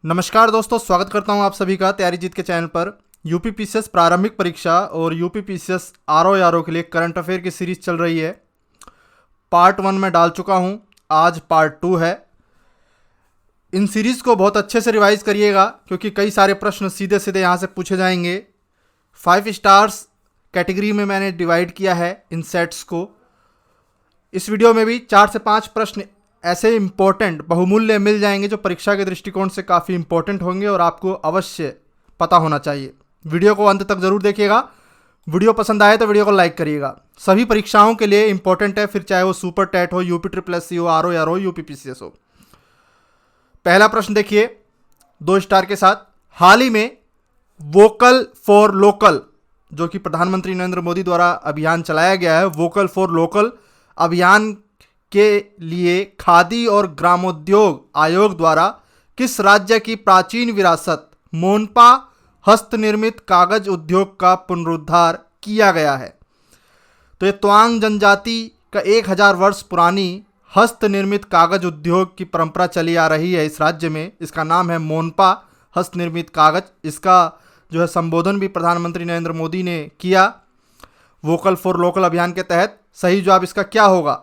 नमस्कार दोस्तों, स्वागत करता हूं आप सभी का तैयारी जीत के चैनल पर। यूपी पीसीएस प्रारंभिक परीक्षा और यूपी पीसीएस आरओ के लिए करंट अफेयर की सीरीज चल रही है। पार्ट 1 में डाल चुका हूं, आज पार्ट 2 है। इन सीरीज़ को बहुत अच्छे से रिवाइज करिएगा क्योंकि कई सारे प्रश्न सीधे सीधे यहाँ से पूछे जाएंगे। 5 स्टार्स कैटेगरी में मैंने डिवाइड किया है इन सेट्स को। इस वीडियो में भी 4 से 5 प्रश्न ऐसे इंपॉर्टेंट बहुमूल्य मिल जाएंगे जो परीक्षा के दृष्टिकोण से काफ़ी इंपॉर्टेंट होंगे और आपको अवश्य पता होना चाहिए। वीडियो को अंत तक जरूर देखिएगा। वीडियो पसंद आए तो वीडियो को लाइक करिएगा। सभी परीक्षाओं के लिए इंपॉर्टेंट है, फिर चाहे वो सुपर टेट हो, यूपी ट्रिपल एससी हो, आरओ या यूपी पीसीएस हो। पहला प्रश्न देखिए 2 स्टार के साथ। हाल ही में वोकल फॉर लोकल, जो कि प्रधानमंत्री नरेंद्र मोदी द्वारा अभियान चलाया गया है, वोकल फॉर लोकल अभियान के लिए खादी और ग्रामोद्योग आयोग द्वारा किस राज्य की प्राचीन विरासत मोनपा हस्तनिर्मित कागज उद्योग का पुनरुद्धार किया गया है? तो ये तवांग जनजाति का 1000 वर्ष पुरानी हस्तनिर्मित कागज उद्योग की परंपरा चली आ रही है इस राज्य में। इसका नाम है मोनपा हस्तनिर्मित कागज। इसका जो है संबोधन भी प्रधानमंत्री नरेंद्र मोदी ने किया वोकल फॉर लोकल अभियान के तहत। सही जवाब इसका क्या होगा?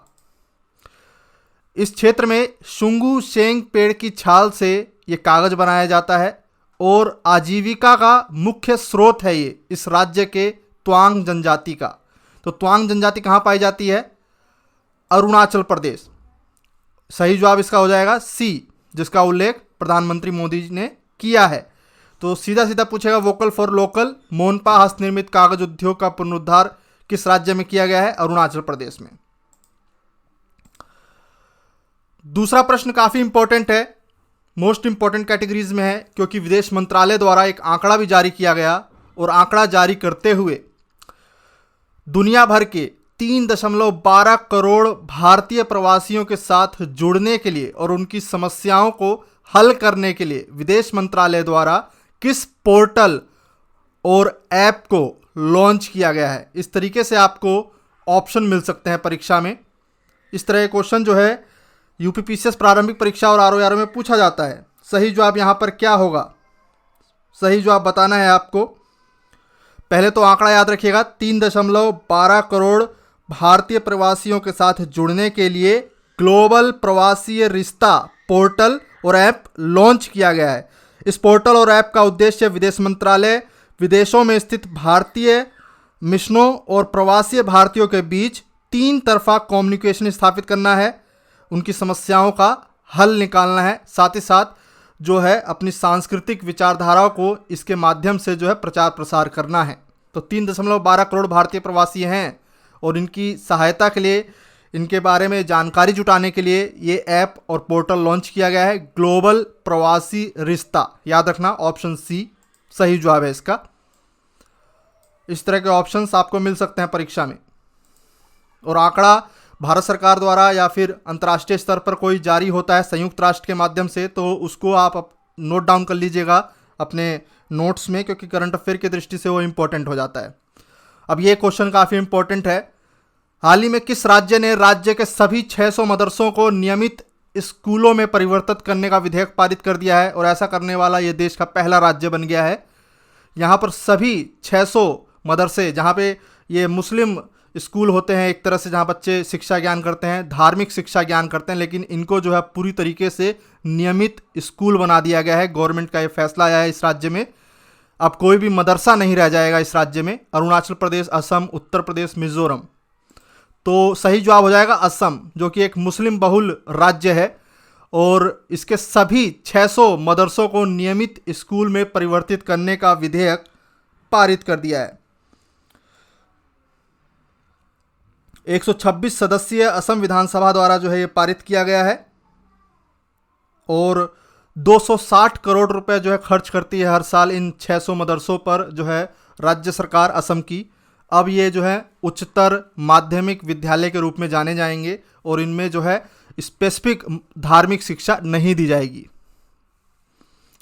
इस क्षेत्र में शुंगू शेंग पेड़ की छाल से ये कागज बनाया जाता है और आजीविका का मुख्य स्रोत है ये इस राज्य के तवांग जनजाति का। तो तवांग जनजाति कहाँ पाई जाती है? अरुणाचल प्रदेश। सही जवाब इसका हो जाएगा सी, जिसका उल्लेख प्रधानमंत्री मोदी ने किया है। तो सीधा सीधा पूछेगा वोकल फॉर लोकल मोनपा हस्तनिर्मित कागज उद्योग का पुनरुद्धार किस राज्य में किया गया है? अरुणाचल प्रदेश में। दूसरा प्रश्न काफ़ी इंपॉर्टेंट है, मोस्ट इंपॉर्टेंट कैटेगरीज में है, क्योंकि विदेश मंत्रालय द्वारा एक आंकड़ा भी जारी किया गया और आंकड़ा जारी करते हुए दुनिया भर के 3.12 करोड़ भारतीय प्रवासियों के साथ जुड़ने के लिए और उनकी समस्याओं को हल करने के लिए विदेश मंत्रालय द्वारा किस पोर्टल और ऐप को लॉन्च किया गया है? इस तरीके से आपको ऑप्शन मिल सकते हैं परीक्षा में। इस तरह के क्वेश्चन जो है यूपी पीसीएस प्रारंभिक परीक्षा और आरओ में पूछा जाता है। सही जवाब यहाँ पर क्या होगा? सही जवाब बताना है आपको। पहले तो आंकड़ा याद रखिएगा, 3.12 करोड़ भारतीय प्रवासियों के साथ जुड़ने के लिए ग्लोबल प्रवासी रिश्ता पोर्टल और ऐप लॉन्च किया गया है। इस पोर्टल और ऐप का उद्देश्य विदेश मंत्रालय विदेशों में स्थित भारतीय मिशनों और प्रवासी भारतीयों के बीच 3 तरफा कम्युनिकेशन स्थापित करना है, उनकी समस्याओं का हल निकालना है, साथ ही साथ जो है अपनी सांस्कृतिक विचारधाराओं को इसके माध्यम से जो है प्रचार प्रसार करना है। तो 3.12 करोड़ भारतीय प्रवासी हैं और इनकी सहायता के लिए, इनके बारे में जानकारी जुटाने के लिए ये ऐप और पोर्टल लॉन्च किया गया है, ग्लोबल प्रवासी रिश्ता। याद रखना ऑप्शन सी सही जवाब है इसका। इस तरह के ऑप्शंस आपको मिल सकते हैं परीक्षा में। और आंकड़ा भारत सरकार द्वारा या फिर अंतर्राष्ट्रीय स्तर पर कोई जारी होता है संयुक्त राष्ट्र के माध्यम से, तो उसको आप नोट डाउन कर लीजिएगा अपने नोट्स में, क्योंकि करंट अफेयर की दृष्टि से वो इम्पोर्टेंट हो जाता है। अब ये क्वेश्चन काफ़ी इम्पोर्टेंट है। हाल ही में किस राज्य ने राज्य के सभी 600 मदरसों को नियमित स्कूलों में परिवर्तित करने का विधेयक पारित कर दिया है? और ऐसा करने वाला ये देश का पहला राज्य बन गया है। यहाँ पर सभी 600 मदरसे, जहाँ पे ये मुस्लिम स्कूल होते हैं एक तरह से, जहाँ बच्चे शिक्षा ज्ञान करते हैं, धार्मिक शिक्षा ज्ञान करते हैं, लेकिन इनको जो है पूरी तरीके से नियमित स्कूल बना दिया गया है। गवर्नमेंट का ये फैसला आया है इस राज्य में। अब कोई भी मदरसा नहीं रह जाएगा इस राज्य में। अरुणाचल प्रदेश, असम, उत्तर प्रदेश, मिजोरम। तो सही जवाब हो जाएगा असम, जो कि एक मुस्लिम बहुल राज्य है और इसके सभी 600 मदरसों को नियमित स्कूल में परिवर्तित करने का विधेयक पारित कर दिया है। 126 सदस्यीय असम विधानसभा द्वारा जो है ये पारित किया गया है और 260 करोड़ रुपए जो है खर्च करती है हर साल इन 600 मदरसों पर जो है राज्य सरकार असम की। अब ये जो है उच्चतर माध्यमिक विद्यालय के रूप में जाने जाएंगे और इनमें जो है स्पेसिफिक धार्मिक शिक्षा नहीं दी जाएगी।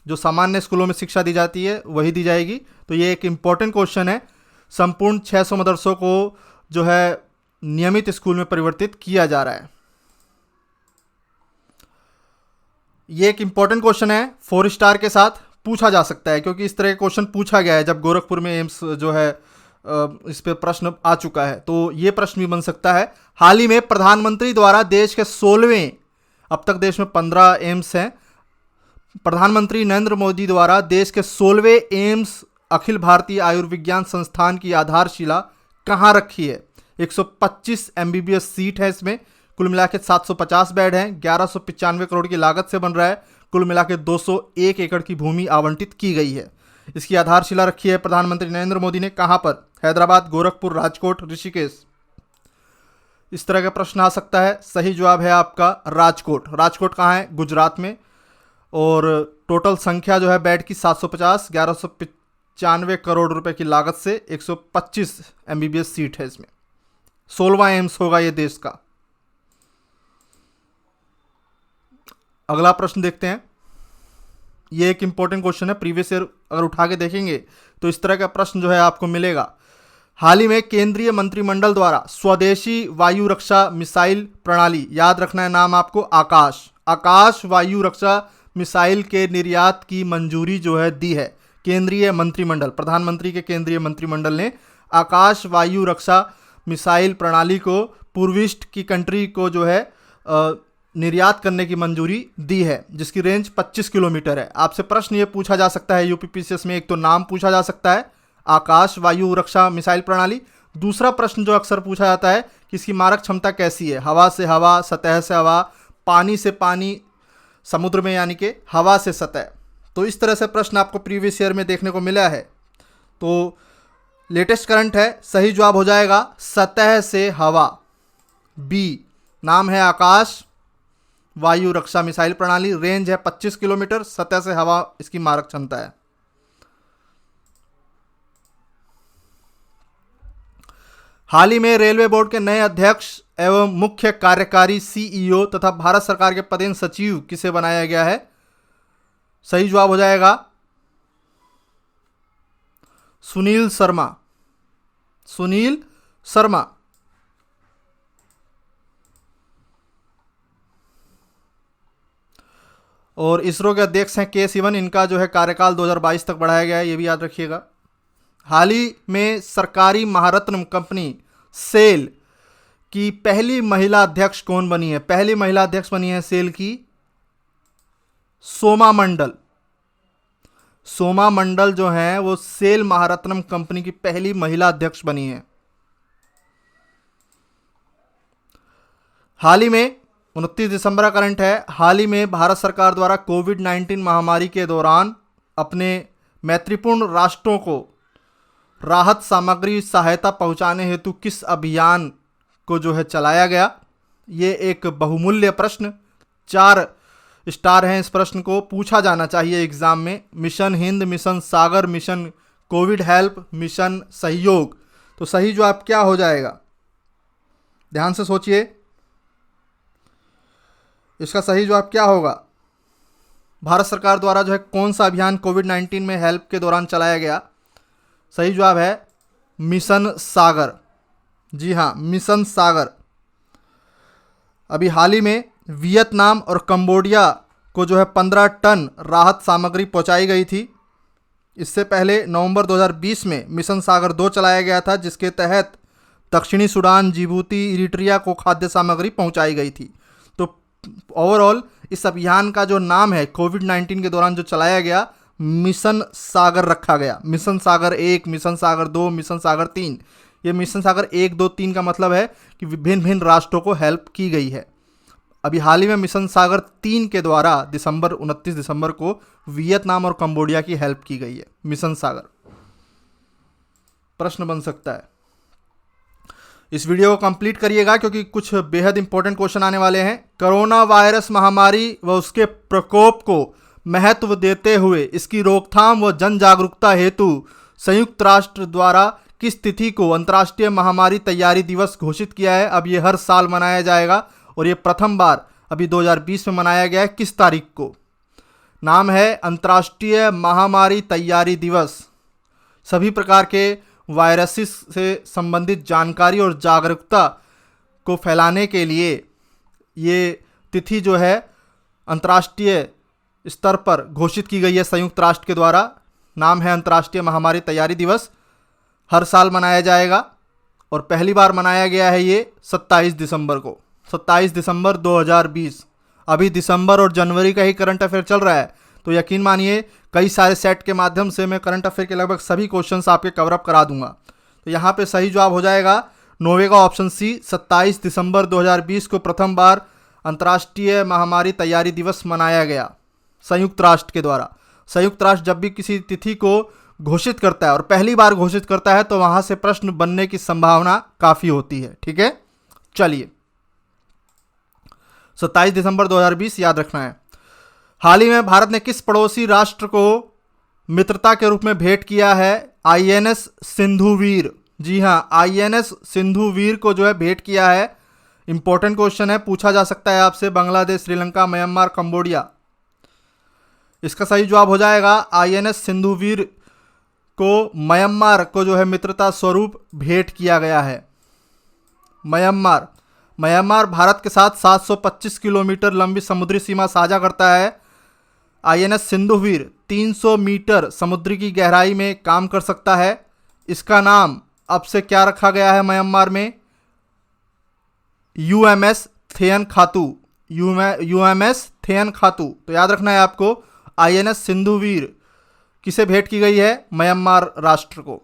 जो सामान्य स्कूलों में शिक्षा दी जाती है वही दी जाएगी। तो ये एक इम्पॉर्टेंट क्वेश्चन है। संपूर्ण 600 मदरसों को जो है नियमित स्कूल में परिवर्तित किया जा रहा है। ये एक इम्पॉर्टेंट क्वेश्चन है, 4 स्टार के साथ पूछा जा सकता है, क्योंकि इस तरह का क्वेश्चन पूछा गया है जब गोरखपुर में एम्स जो है इस पे प्रश्न आ चुका है, तो ये प्रश्न भी बन सकता है। हाल ही में प्रधानमंत्री द्वारा देश के 16वें, अब तक देश में 15 एम्स हैं, प्रधानमंत्री नरेंद्र मोदी द्वारा देश के 16वें एम्स अखिल भारतीय आयुर्विज्ञान संस्थान की आधारशिला कहाँ रखी है? 125 MBBS सीट है इसमें, कुल मिला के 750 बेड हैं, 1195 करोड़ की लागत से बन रहा है, कुल मिला के 201 एकड़ की भूमि आवंटित की गई है। इसकी आधारशिला रखी है प्रधानमंत्री नरेंद्र मोदी ने कहाँ पर? हैदराबाद, गोरखपुर, राजकोट, ऋषिकेश। इस तरह का प्रश्न आ सकता है। सही जवाब है आपका राजकोट। राजकोट कहाँ है? गुजरात में। और टोटल संख्या जो है बेड की 750, 1195 करोड़ रुपए की लागत से 125 MBBS सीट है इसमें। 16वां एम्स होगा ये देश का। अगला प्रश्न देखते हैं। ये एक इंपॉर्टेंट क्वेश्चन है, प्रीवियस ईयर अगर उठा के देखेंगे तो इस तरह का प्रश्न जो है आपको मिलेगा। हाल ही में केंद्रीय मंत्रिमंडल द्वारा स्वदेशी वायु रक्षा मिसाइल प्रणाली, याद रखना है नाम आपको, आकाश वायु रक्षा मिसाइल के निर्यात की मंजूरी जो है दी है केंद्रीय मंत्रिमंडल। प्रधानमंत्री के केंद्रीय मंत्रिमंडल ने आकाश वायु रक्षा मिसाइल प्रणाली को पूर्विष्ट की कंट्री को जो है निर्यात करने की मंजूरी दी है, जिसकी रेंज 25 किलोमीटर है। आपसे प्रश्न ये पूछा जा सकता है यूपीपीसीएस में, एक तो नाम पूछा जा सकता है आकाश वायु रक्षा मिसाइल प्रणाली। दूसरा प्रश्न जो अक्सर पूछा जाता है कि इसकी मारक क्षमता कैसी है? हवा से हवा, सतह से हवा, पानी से पानी, समुद्र में यानी कि हवा से सतह। तो इस तरह से प्रश्न आपको प्रीवियस ईयर में देखने को मिला है। तो लेटेस्ट करंट है, सही जवाब हो जाएगा सतह से हवा, बी। नाम है आकाश वायु रक्षा मिसाइल प्रणाली, रेंज है 25 किलोमीटर, सतह से हवा इसकी मारक क्षमता है। हाल ही में रेलवे बोर्ड के नए अध्यक्ष एवं मुख्य कार्यकारी CEO तथा भारत सरकार के पदेन सचिव किसे बनाया गया है? सही जवाब हो जाएगा सुनील शर्मा। सुनील शर्मा। और इसरो के अध्यक्ष हैं के सिवन, इनका जो है कार्यकाल 2022 तक बढ़ाया गया है, ये भी याद रखिएगा। हाल ही में सरकारी महारत्न कंपनी सेल की पहली महिला अध्यक्ष कौन बनी है? पहली महिला अध्यक्ष बनी है सेल की सोमा मंडल। सोमा मंडल जो है वो सेल महारत्नम कंपनी की पहली महिला अध्यक्ष बनी है। हाल ही में 29 दिसंबर का करंट है। हाल ही में भारत सरकार द्वारा कोविड-19 महामारी के दौरान अपने मैत्रीपूर्ण राष्ट्रों को राहत सामग्री सहायता पहुंचाने हेतु किस अभियान को जो है चलाया गया? ये एक बहुमूल्य प्रश्न, 4 स्टार हैं इस प्रश्न को, पूछा जाना चाहिए एग्जाम में। मिशन हिंद, मिशन सागर, मिशन कोविड हेल्प, मिशन सहयोग। तो सही जवाब क्या हो जाएगा? ध्यान से सोचिए, इसका सही जवाब क्या होगा? भारत सरकार द्वारा जो है कौन सा अभियान कोविड-19 में हेल्प के दौरान चलाया गया? सही जवाब है मिशन सागर। जी हाँ, मिशन सागर। अभी हाल ही में वियतनाम और कंबोडिया को जो है 15 टन राहत सामग्री पहुंचाई गई थी। इससे पहले नवंबर 2020 में मिशन सागर 2 चलाया गया था, जिसके तहत दक्षिणी सूडान, जिबूती, इरिट्रिया को खाद्य सामग्री पहुंचाई गई थी। तो ओवरऑल इस अभियान का जो नाम है कोविड-19 के दौरान जो चलाया गया, मिशन सागर रखा गया। मिशन सागर 1, मिशन सागर 2, मिशन सागर 3। ये मिशन सागर 1, 2, 3 का मतलब है कि विभिन्न भिन्न राष्ट्रों को हेल्प की गई है। अभी हाल ही में मिशन सागर 3 के द्वारा 29 दिसंबर को वियतनाम और कंबोडिया की हेल्प की गई है। मिशन सागर प्रश्न बन सकता है। इस वीडियो को कंप्लीट करिएगा क्योंकि कुछ बेहद इंपॉर्टेंट क्वेश्चन आने वाले हैं। कोरोना वायरस महामारी व उसके प्रकोप को महत्व देते हुए इसकी रोकथाम व जन जागरूकता हेतु संयुक्त राष्ट्र द्वारा किस तिथि को अंतर्राष्ट्रीय महामारी तैयारी दिवस घोषित किया है? अब ये हर साल मनाया जाएगा और ये प्रथम बार अभी 2020 में मनाया गया है। किस तारीख को? नाम है अंतर्राष्ट्रीय महामारी तैयारी दिवस। सभी प्रकार के वायरसेस से संबंधित जानकारी और जागरूकता को फैलाने के लिए ये तिथि जो है अंतर्राष्ट्रीय स्तर पर घोषित की गई है संयुक्त राष्ट्र के द्वारा। नाम है अंतर्राष्ट्रीय महामारी तैयारी दिवस। हर साल मनाया जाएगा और पहली बार मनाया गया है ये 27 दिसंबर को, 27 दिसंबर 2020। अभी दिसंबर और जनवरी का ही करंट अफेयर चल रहा है, तो यकीन मानिए कई सारे सेट के माध्यम से मैं करंट अफेयर के लगभग सभी क्वेश्चंस आपके कवरअप करा दूंगा। तो यहाँ पे सही जवाब हो जाएगा नोवे का ऑप्शन सी। 27 दिसंबर 2020 को प्रथम बार अंतर्राष्ट्रीय महामारी तैयारी दिवस मनाया गया संयुक्त राष्ट्र के द्वारा। संयुक्त राष्ट्र जब भी किसी तिथि को घोषित करता है और पहली बार घोषित करता है तो वहां से प्रश्न बनने की संभावना काफी होती है। ठीक है, चलिए 27 दिसंबर 2020 याद रखना है। हाल ही में भारत ने किस पड़ोसी राष्ट्र को मित्रता के रूप में भेंट किया है? आईएनएस सिंधुवीर। जी हाँ, आईएनएस सिंधुवीर को जो है भेंट किया है। इंपॉर्टेंट क्वेश्चन है, पूछा जा सकता है आपसे। Bangladesh, Sri Lanka, Myanmar, Cambodia. इसका सही जवाब हो जाएगा आईएनएस सिंधुवीर को म्यांमार को जो है मित्रता स्वरूप भेंट किया गया है। म्यांमार भारत के साथ 725 किलोमीटर लंबी समुद्री सीमा साझा करता है। आईएनएस सिंधुवीर 300 मीटर समुद्र की गहराई में काम कर सकता है। इसका नाम अब से क्या रखा गया है म्यांमार में? यूएमएस थेयन खातू। यूएमएस थेयन खातू। तो याद रखना है आपको, आईएनएस सिंधुवीर किसे भेंट की गई है? म्यांमार राष्ट्र को।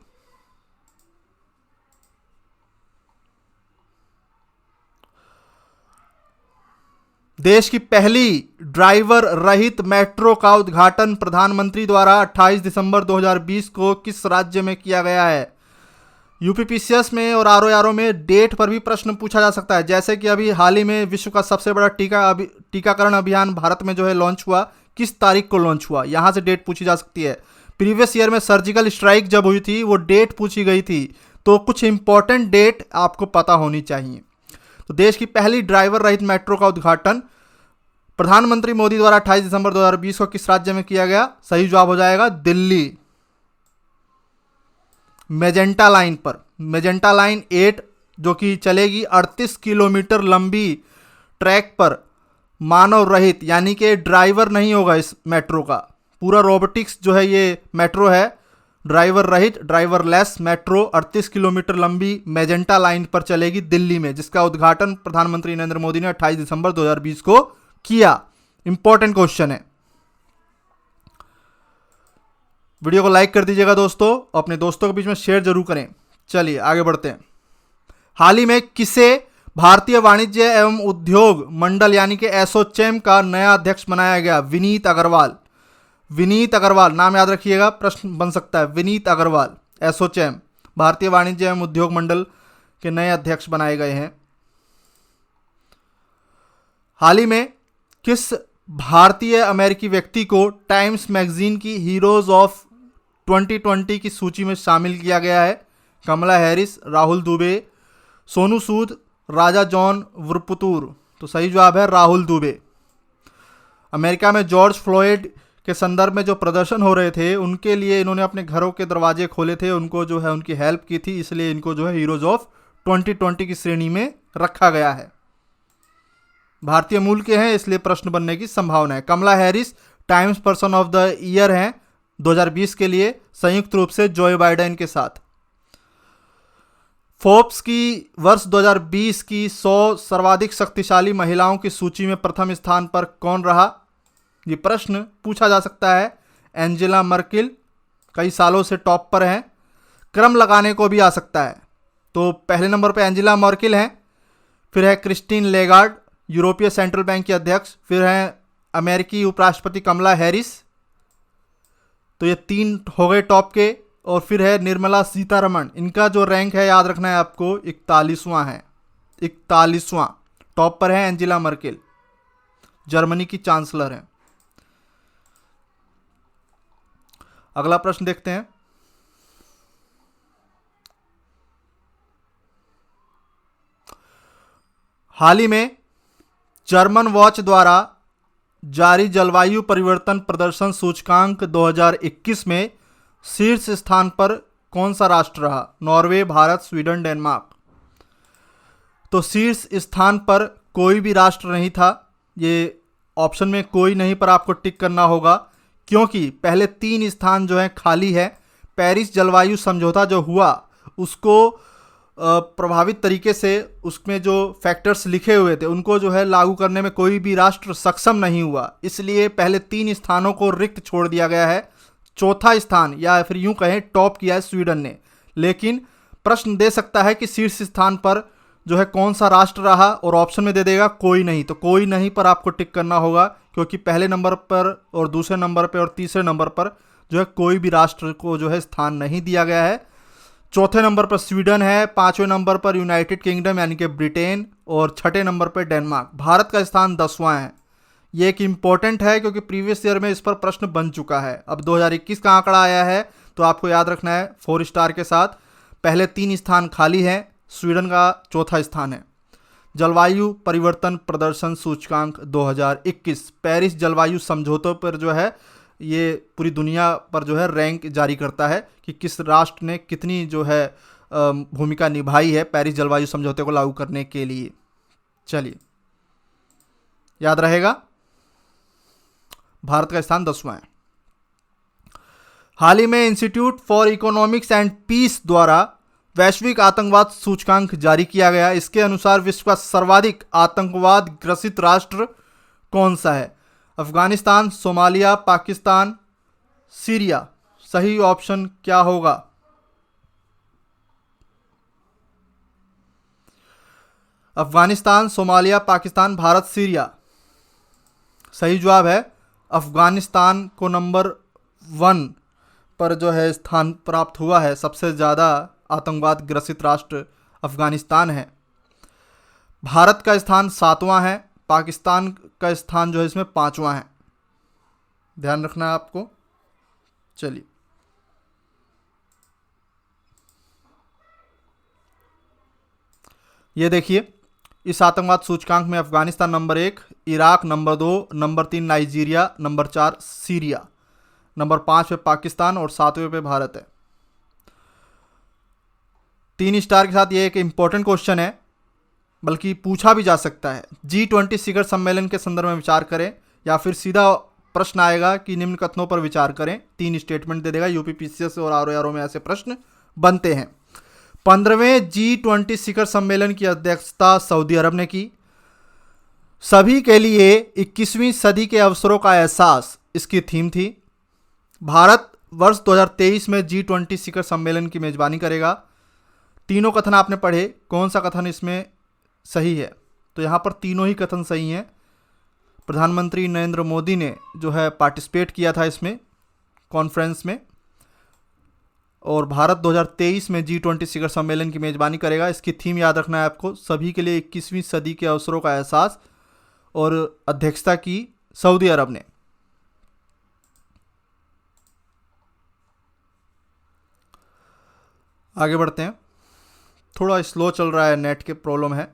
देश की पहली ड्राइवर रहित मेट्रो का उद्घाटन प्रधानमंत्री द्वारा 28 दिसंबर 2020 को किस राज्य में किया गया है? यूपीपीसीएस में और आरओआरओ में डेट पर भी प्रश्न पूछा जा सकता है। जैसे कि अभी हाल ही में विश्व का सबसे बड़ा टीकाकरण अभियान भारत में जो है लॉन्च हुआ, किस तारीख को लॉन्च हुआ, यहां से डेट पूछी जा सकती है। प्रीवियस ईयर में सर्जिकल स्ट्राइक जब हुई थी वो डेट पूछी गई थी, तो कुछ इंपॉर्टेंट डेट आपको पता होनी चाहिए। तो देश की पहली ड्राइवर रहित मेट्रो का उद्घाटन प्रधानमंत्री मोदी द्वारा 28 दिसंबर 2020 को किस राज्य में किया गया? सही जवाब हो जाएगा दिल्ली, मेजेंटा लाइन पर। मेजेंटा लाइन 8 जो कि चलेगी 38 किलोमीटर लंबी ट्रैक पर, मानव रहित, यानी कि ड्राइवर नहीं होगा इस मेट्रो का। पूरा रोबोटिक्स जो है ये मेट्रो है, ड्राइवर रहित, ड्राइवरलेस मेट्रो 38 किलोमीटर लंबी मेजेंटा लाइन पर चलेगी दिल्ली में, जिसका उद्घाटन प्रधानमंत्री नरेंद्र मोदी ने 28 दिसंबर 2020 को किया। इंपॉर्टेंट क्वेश्चन है। वीडियो को लाइक कर दीजिएगा दोस्तों, अपने दोस्तों के बीच में शेयर जरूर करें। चलिए आगे बढ़ते हैं। हाल ही में किसे भारतीय वाणिज्य एवं उद्योग मंडल यानी कि एसोचैम का नया अध्यक्ष बनाया गया? विनीत अग्रवाल। विनीत अग्रवाल नाम याद रखिएगा, प्रश्न बन सकता है। विनीत अग्रवाल, एसोचैम, भारतीय वाणिज्य एवं उद्योग मंडल के नए अध्यक्ष बनाए गए हैं। हाल ही में किस भारतीय अमेरिकी व्यक्ति को टाइम्स मैगजीन की हीरोज ऑफ 2020 की सूची में शामिल किया गया है? कमला हैरिस, राहुल दुबे, सोनू सूद, राजा जॉन वुरपुतूर। तो सही जवाब है राहुल दुबे। अमेरिका में जॉर्ज फ्लॉयड के संदर्भ में जो प्रदर्शन हो रहे थे उनके लिए इन्होंने अपने घरों के दरवाजे खोले थे, उनको जो है उनकी हेल्प की थी, इसलिए इनको जो है हीरोज ऑफ 2020 की श्रेणी में रखा गया है। भारतीय मूल के हैं इसलिए प्रश्न बनने की संभावना है। Kamala Harris Times person of the year हैं 2020 के लिए, संयुक्त रूप से जो बाइडेन के साथ। फोर्ब्स की वर्ष 2020 की 100 सर्वाधिक शक्तिशाली महिलाओं की सूची में प्रथम स्थान पर कौन रहा? ये प्रश्न पूछा जा सकता है। एंजेला मर्केल कई सालों से टॉप पर हैं, क्रम लगाने को भी आ सकता है। तो पहले नंबर पर एंजेला मर्केल हैं, फिर है क्रिस्टीन लेगार्ड, यूरोपीय सेंट्रल बैंक की अध्यक्ष, फिर है अमेरिकी उपराष्ट्रपति कमला हैरिस। तो ये 3 हो गए टॉप के, और फिर है निर्मला सीतारमण। इनका जो रैंक है याद रखना है आपको, 41वां है, 41वां। टॉप पर है एंजेला मर्केल, जर्मनी की चांसलर हैं। अगला प्रश्न देखते हैं। हाल ही में जर्मन वॉच द्वारा जारी जलवायु परिवर्तन प्रदर्शन सूचकांक 2021 में शीर्ष स्थान पर कौन सा राष्ट्र रहा? Norway, Bharat, Sweden, Denmark. तो शीर्ष स्थान पर कोई भी राष्ट्र नहीं था। ये ऑप्शन में कोई नहीं पर आपको टिक करना होगा, क्योंकि पहले 3 स्थान जो हैं खाली है। पेरिस जलवायु समझौता जो हुआ उसको प्रभावित तरीके से उसमें जो फैक्टर्स लिखे हुए थे उनको जो है लागू करने में कोई भी राष्ट्र सक्षम नहीं हुआ, इसलिए पहले 3 स्थानों को रिक्त छोड़ दिया गया है। चौथा स्थान या फिर यूं कहें टॉप किया है स्वीडन ने, लेकिन प्रश्न दे सकता है कि शीर्ष स्थान पर जो है कौन सा राष्ट्र रहा, और ऑप्शन में दे देगा कोई नहीं, तो कोई नहीं पर आपको टिक करना होगा, क्योंकि पहले नंबर पर और दूसरे नंबर पर और तीसरे नंबर पर जो है कोई भी राष्ट्र को जो है स्थान नहीं दिया गया है। चौथे नंबर पर स्वीडन है, 5वें नंबर पर यूनाइटेड किंगडम यानी कि ब्रिटेन, और 6ठे नंबर पर डेनमार्क। भारत का स्थान 10वां है। ये एक इम्पॉर्टेंट है क्योंकि प्रीवियस ईयर में इस पर प्रश्न बन चुका है। अब 2021 का आंकड़ा आया है तो आपको याद रखना है 4 स्टार के साथ। पहले 3 स्थान खाली हैं, स्वीडन का चौथा स्थान है। जलवायु परिवर्तन प्रदर्शन सूचकांक 2021 पेरिस जलवायु समझौतों पर जो है ये पूरी दुनिया पर जो है रैंक जारी करता है कि किस राष्ट्र ने कितनी जो है भूमिका निभाई है पेरिस जलवायु समझौते को लागू करने के लिए। चलिए, याद रहेगा, भारत का स्थान 10वां है। हाल ही में institute for economics and peace द्वारा वैश्विक आतंकवाद सूचकांक जारी किया गया। इसके अनुसार विश्व का सर्वाधिक आतंकवाद ग्रसित राष्ट्र कौन सा है? Afghanistan, Somalia, Pakistan, Syria. सही ऑप्शन क्या होगा? Afghanistan, Somalia, Pakistan, Bharat, Syria. सही जवाब है अफगानिस्तान को नंबर 1 पर जो है स्थान प्राप्त हुआ है। सबसे ज़्यादा आतंकवाद ग्रसित राष्ट्र अफगानिस्तान है। भारत का स्थान 7वां है, पाकिस्तान का स्थान जो है इसमें 5वां है। ध्यान रखना है आपको। चलिए, ये देखिए, इस आतंकवाद सूचकांक में Afghanistan number 1, Iraq number 2, number 3 Nigeria, number 4 Syria, number 5 पे पाकिस्तान और 7वें पे भारत है। 3 स्टार के साथ ये एक इंपॉर्टेंट क्वेश्चन है, बल्कि पूछा भी जा सकता है। G20 शिखर सम्मेलन के संदर्भ में विचार करें, या फिर सीधा प्रश्न आएगा कि निम्न कथनों पर विचार करें। 3 स्टेटमेंट दे देगा। यूपीपीसीएस और आरओआरओ में ऐसे प्रश्न बनते हैं। 15वें G20 शिखर सम्मेलन की अध्यक्षता सऊदी अरब ने की। सभी के लिए 21वीं सदी के अवसरों का एहसास इसकी थीम थी। भारत वर्ष 2023 में G20 शिखर सम्मेलन की मेजबानी करेगा। तीनों कथन आपने पढ़े, कौन सा कथन इसमें सही है? तो यहाँ पर तीनों ही कथन सही हैं। प्रधानमंत्री नरेंद्र मोदी ने जो है पार्टिसिपेट किया था इसमें कॉन्फ्रेंस में, और भारत 2023 में G20 शिखर सम्मेलन की मेजबानी करेगा। इसकी थीम याद रखना है आपको, सभी के लिए 21वीं सदी के अवसरों का एहसास, और अध्यक्षता की सऊदी अरब ने। आगे बढ़ते हैं। थोड़ा स्लो चल रहा है, नेट के प्रॉब्लम है।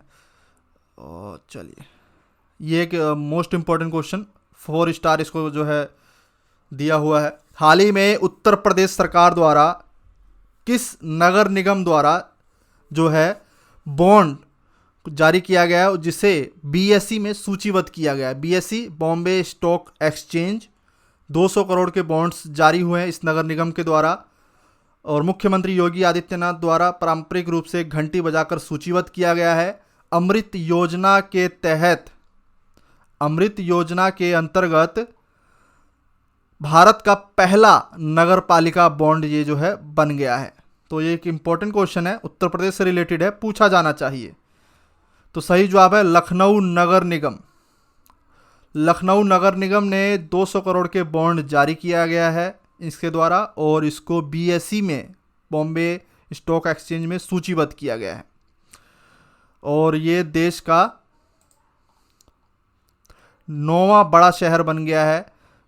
और चलिए, ये एक मोस्ट इम्पॉर्टेंट क्वेश्चन, 4 स्टार इसको जो है दिया हुआ है। हाल ही में उत्तर प्रदेश सरकार द्वारा किस नगर निगम द्वारा जो है बॉन्ड जारी किया गया है, जिसे BSE में सूचीबद्ध किया गया है? BSE Bombay stock exchange. 200 crore के बॉन्ड्स जारी हुए हैं इस नगर निगम के द्वारा, और मुख्यमंत्री योगी आदित्यनाथ द्वारा पारंपरिक रूप से घंटी बजाकर सूचीबद्ध किया गया है। अमृत योजना के तहत, अमृत योजना के अंतर्गत भारत का पहला नगर पालिका बॉन्ड ये जो है बन गया है। तो ये एक इम्पॉर्टेंट क्वेश्चन है, उत्तर प्रदेश से रिलेटेड है, पूछा जाना चाहिए। तो सही जवाब है लखनऊ नगर निगम। लखनऊ नगर निगम ने 200 करोड़ के बॉन्ड जारी किया गया है इसके द्वारा, और इसको BSE में, बॉम्बे स्टॉक एक्सचेंज में सूचीबद्ध किया गया है। और ये देश का 9वां बड़ा शहर बन गया है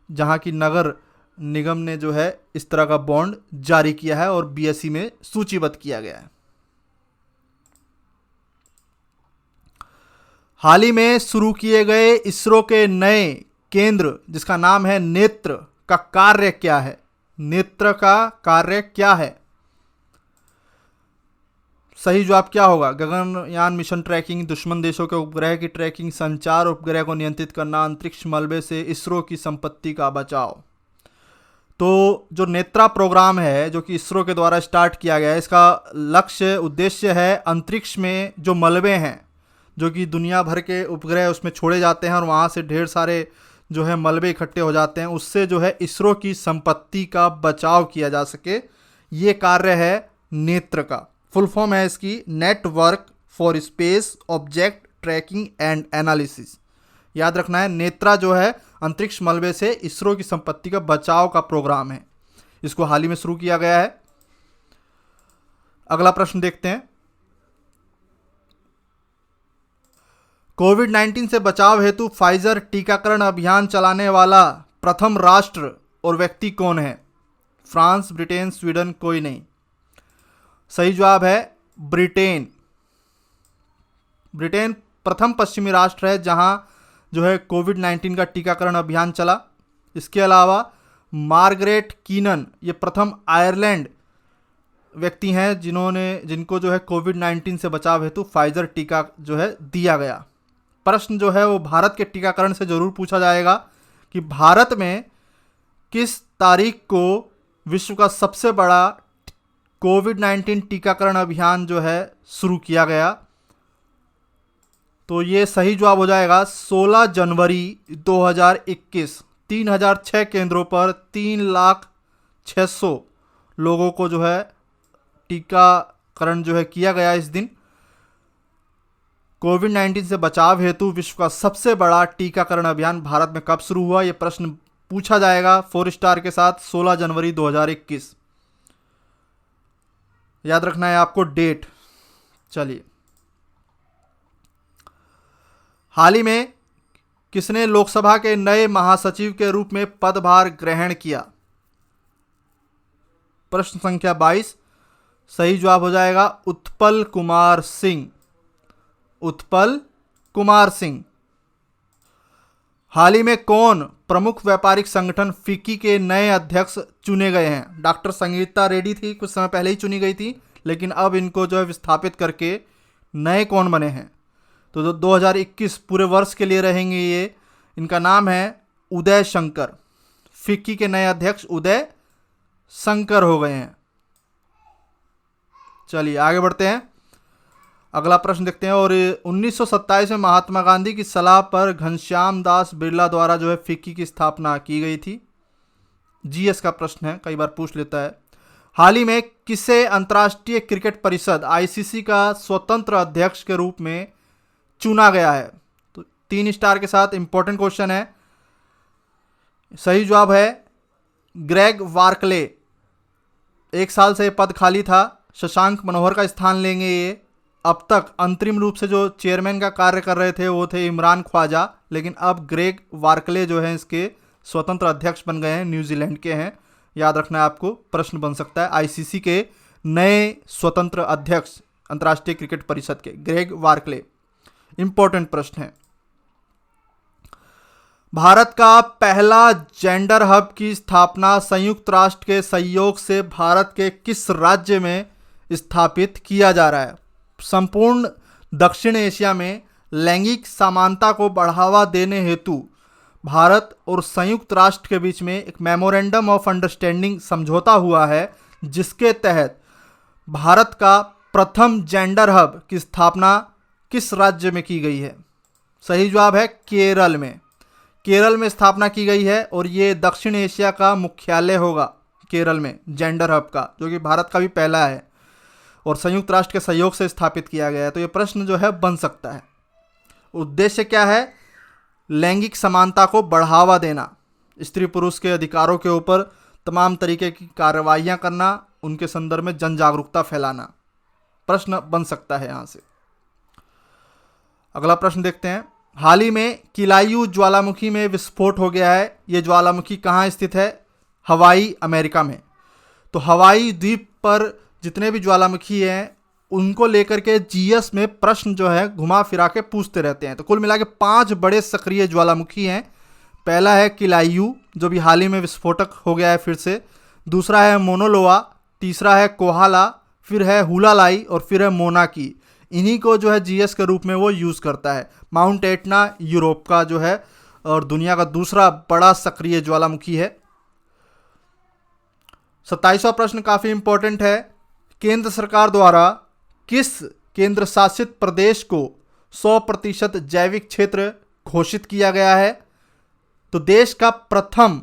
जहां की नगर निगम ने जो है इस तरह का बॉन्ड जारी किया है और BSE में सूचीबद्ध किया गया है। हाल ही में शुरू किए गए इसरो के नए केंद्र जिसका नाम है नेत्र का कार्य क्या है? नेत्र का कार्य क्या है? सही जवाब क्या होगा? गगनयान मिशन ट्रैकिंग, दुश्मन देशों के उपग्रह की ट्रैकिंग, संचार उपग्रह को नियंत्रित करना, अंतरिक्ष मलबे से इसरो की संपत्ति का बचाव। तो जो नेत्रा प्रोग्राम है जो कि इसरो के द्वारा स्टार्ट किया गया है, इसका लक्ष्य उद्देश्य है अंतरिक्ष में जो मलबे हैं, जो कि दुनिया भर के उपग्रह उसमें छोड़े जाते हैं और वहाँ से ढेर सारे जो है मलबे इकट्ठे हो जाते हैं, उससे जो है इसरो की संपत्ति का बचाव किया जा सके। ये कार्य है नेत्र का। फुल फॉर्म है इसकी network for space object tracking and analysis. याद रखना है, नेत्रा जो है अंतरिक्ष मलबे से इसरो की संपत्ति का बचाव का प्रोग्राम है। इसको हाल ही में शुरू किया गया है। अगला प्रश्न देखते हैं। कोविड-19 से बचाव हेतु फाइजर टीकाकरण अभियान चलाने वाला प्रथम राष्ट्र और व्यक्ति कौन है? फ्रांस, ब्रिटेन, स्वीडन, कोई नहीं। सही जवाब है ब्रिटेन। ब्रिटेन प्रथम पश्चिमी राष्ट्र है जहां जो है कोविड-19 का टीकाकरण अभियान चला। इसके अलावा मार्गरेट कीनन ये प्रथम आयरलैंड व्यक्ति हैं जिनको जो है कोविड-19 से बचाव हेतु फाइजर टीका जो है दिया गया। प्रश्न जो है वो भारत के टीकाकरण से जरूर पूछा जाएगा कि भारत में किस तारीख को विश्व का सबसे बड़ा कोविड-19 टीकाकरण अभियान जो है शुरू किया गया। तो ये सही जवाब हो जाएगा 16 जनवरी 2021। 3006 केंद्रों पर 3,06,000 लोगों को जो है टीकाकरण जो है किया गया इस दिन। कोविड-19 से बचाव हेतु विश्व का सबसे बड़ा टीकाकरण अभियान भारत में कब शुरू हुआ? ये प्रश्न पूछा जाएगा 4 स्टार के साथ 16 जनवरी 2021। याद रखना है आपको डेट। चलिए, हाल ही में किसने लोकसभा के नए महासचिव के रूप में पदभार ग्रहण किया? प्रश्न संख्या 22। सही जवाब हो जाएगा उत्पल कुमार सिंह। उत्पल कुमार सिंह। हाल ही में कौन प्रमुख व्यापारिक संगठन फिक्की के नए अध्यक्ष चुने गए हैं? डॉक्टर संगीता रेड्डी थी, कुछ समय पहले ही चुनी गई थी, लेकिन अब इनको जो है विस्थापित करके नए कौन बने हैं? तो जो 2021 पूरे वर्ष के लिए रहेंगे ये। इनका नाम है उदय शंकर। फिक्की के नए अध्यक्ष उदय शंकर हो गए हैं। चलिए आगे बढ़ते हैं, अगला प्रश्न देखते हैं। और 1927 में महात्मा गांधी की सलाह पर घनश्याम दास बिरला द्वारा जो है फिक्की की स्थापना की गई थी। जीएस का प्रश्न है, कई बार पूछ लेता है। हाल ही में किसे अंतर्राष्ट्रीय क्रिकेट परिषद आईसीसी का स्वतंत्र अध्यक्ष के रूप में चुना गया है? तो 3 स्टार के साथ इंपॉर्टेंट क्वेश्चन है। सही जवाब है ग्रेग वार्कले। 1 साल से पद खाली था, शशांक मनोहर का स्थान लेंगे ये। अब तक अंतरिम रूप से जो चेयरमैन का कार्य कर रहे थे वो थे इमरान ख्वाजा, लेकिन अब ग्रेग वार्कले जो है इसके स्वतंत्र अध्यक्ष बन गए हैं, न्यूजीलैंड के हैं। याद रखना है आपको, प्रश्न बन सकता है। आईसीसी के नए स्वतंत्र अध्यक्ष अंतर्राष्ट्रीय क्रिकेट परिषद के ग्रेग वार्कले। इंपॉर्टेंट प्रश्न है। भारत का पहला जेंडर हब की स्थापना संयुक्त राष्ट्र के सहयोग से भारत के किस राज्य में स्थापित किया जा रहा है? संपूर्ण दक्षिण एशिया में लैंगिक समानता को बढ़ावा देने हेतु भारत और संयुक्त राष्ट्र के बीच में एक मेमोरेंडम ऑफ अंडरस्टैंडिंग समझौता हुआ है, जिसके तहत भारत का प्रथम जेंडर हब की स्थापना किस राज्य में की गई है? सही जवाब है केरल में। केरल में स्थापना की गई है और ये दक्षिण एशिया का मुख्यालय होगा केरल में, जेंडर हब का, जो कि भारत का भी पहला है और संयुक्त राष्ट्र के सहयोग से स्थापित किया गया है। तो ये प्रश्न जो है बन सकता है। उद्देश्य क्या है? लैंगिक समानता को बढ़ावा देना, स्त्री पुरुष के अधिकारों के ऊपर तमाम तरीके की कार्रवाइयाँ करना, उनके संदर्भ में जन जागरूकता फैलाना। प्रश्न बन सकता है यहाँ से। अगला प्रश्न देखते हैं। हाल ही में किलायू ज्वालामुखी में विस्फोट हो गया है। ये ज्वालामुखी कहाँ स्थित है? हवाई, अमेरिका में। तो हवाई द्वीप पर जितने भी ज्वालामुखी हैं उनको लेकर के जीएस में प्रश्न जो है घुमा फिरा के पूछते रहते हैं। तो कुल मिला के 5 बड़े सक्रिय ज्वालामुखी हैं। पहला है किलायू, जो भी हाल ही में विस्फोटक हो गया है फिर से। दूसरा है मोनोलोआ, तीसरा है कोहाला, फिर है हुलालाई और फिर है मोनाकी। इन्हीं को जो है जीएस के रूप में वो यूज़ करता है। माउंट एटना यूरोप का जो है और दुनिया का दूसरा बड़ा सक्रिय ज्वालामुखी है। 27वां प्रश्न काफ़ी इंपॉर्टेंट है। केंद्र सरकार द्वारा किस केंद्र शासित प्रदेश को 100% जैविक क्षेत्र घोषित किया गया है? तो देश का प्रथम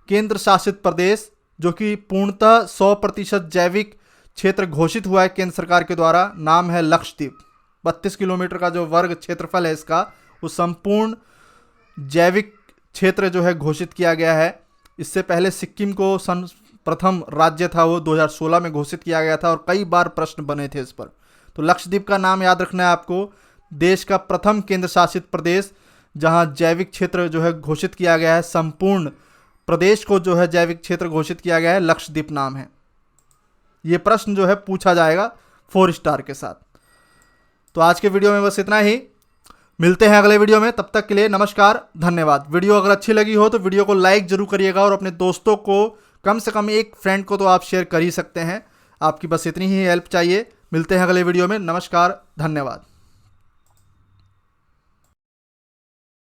केंद्र शासित प्रदेश जो कि पूर्णतः 100% जैविक क्षेत्र घोषित हुआ है केंद्र सरकार के द्वारा, नाम है लक्षद्वीप। 32 किलोमीटर का जो वर्ग क्षेत्रफल है इसका, वो संपूर्ण जैविक क्षेत्र जो है घोषित किया गया है। इससे पहले सिक्किम को प्रथम राज्य था वो 2016 में घोषित किया गया था और कई बार प्रश्न बने थे इस पर। तो लक्षद्वीप का नाम याद रखना है आपको। देश का प्रथम केंद्र शासित प्रदेश जहां जैविक क्षेत्र जो है घोषित किया गया है, संपूर्ण प्रदेश को जो है जैविक क्षेत्र घोषित किया गया है, लक्षद्वीप नाम है। ये प्रश्न जो है पूछा जाएगा 4 स्टार के साथ। तो आज के वीडियो में बस इतना ही। मिलते हैं अगले वीडियो में, तब तक के लिए नमस्कार, धन्यवाद। वीडियो अगर अच्छी लगी हो तो वीडियो को लाइक जरूर करिएगा और अपने दोस्तों को, कम से कम एक फ्रेंड को तो आप शेयर कर ही सकते हैं। आपकी बस इतनी ही हेल्प चाहिए। मिलते हैं अगले वीडियो में। नमस्कार, धन्यवाद।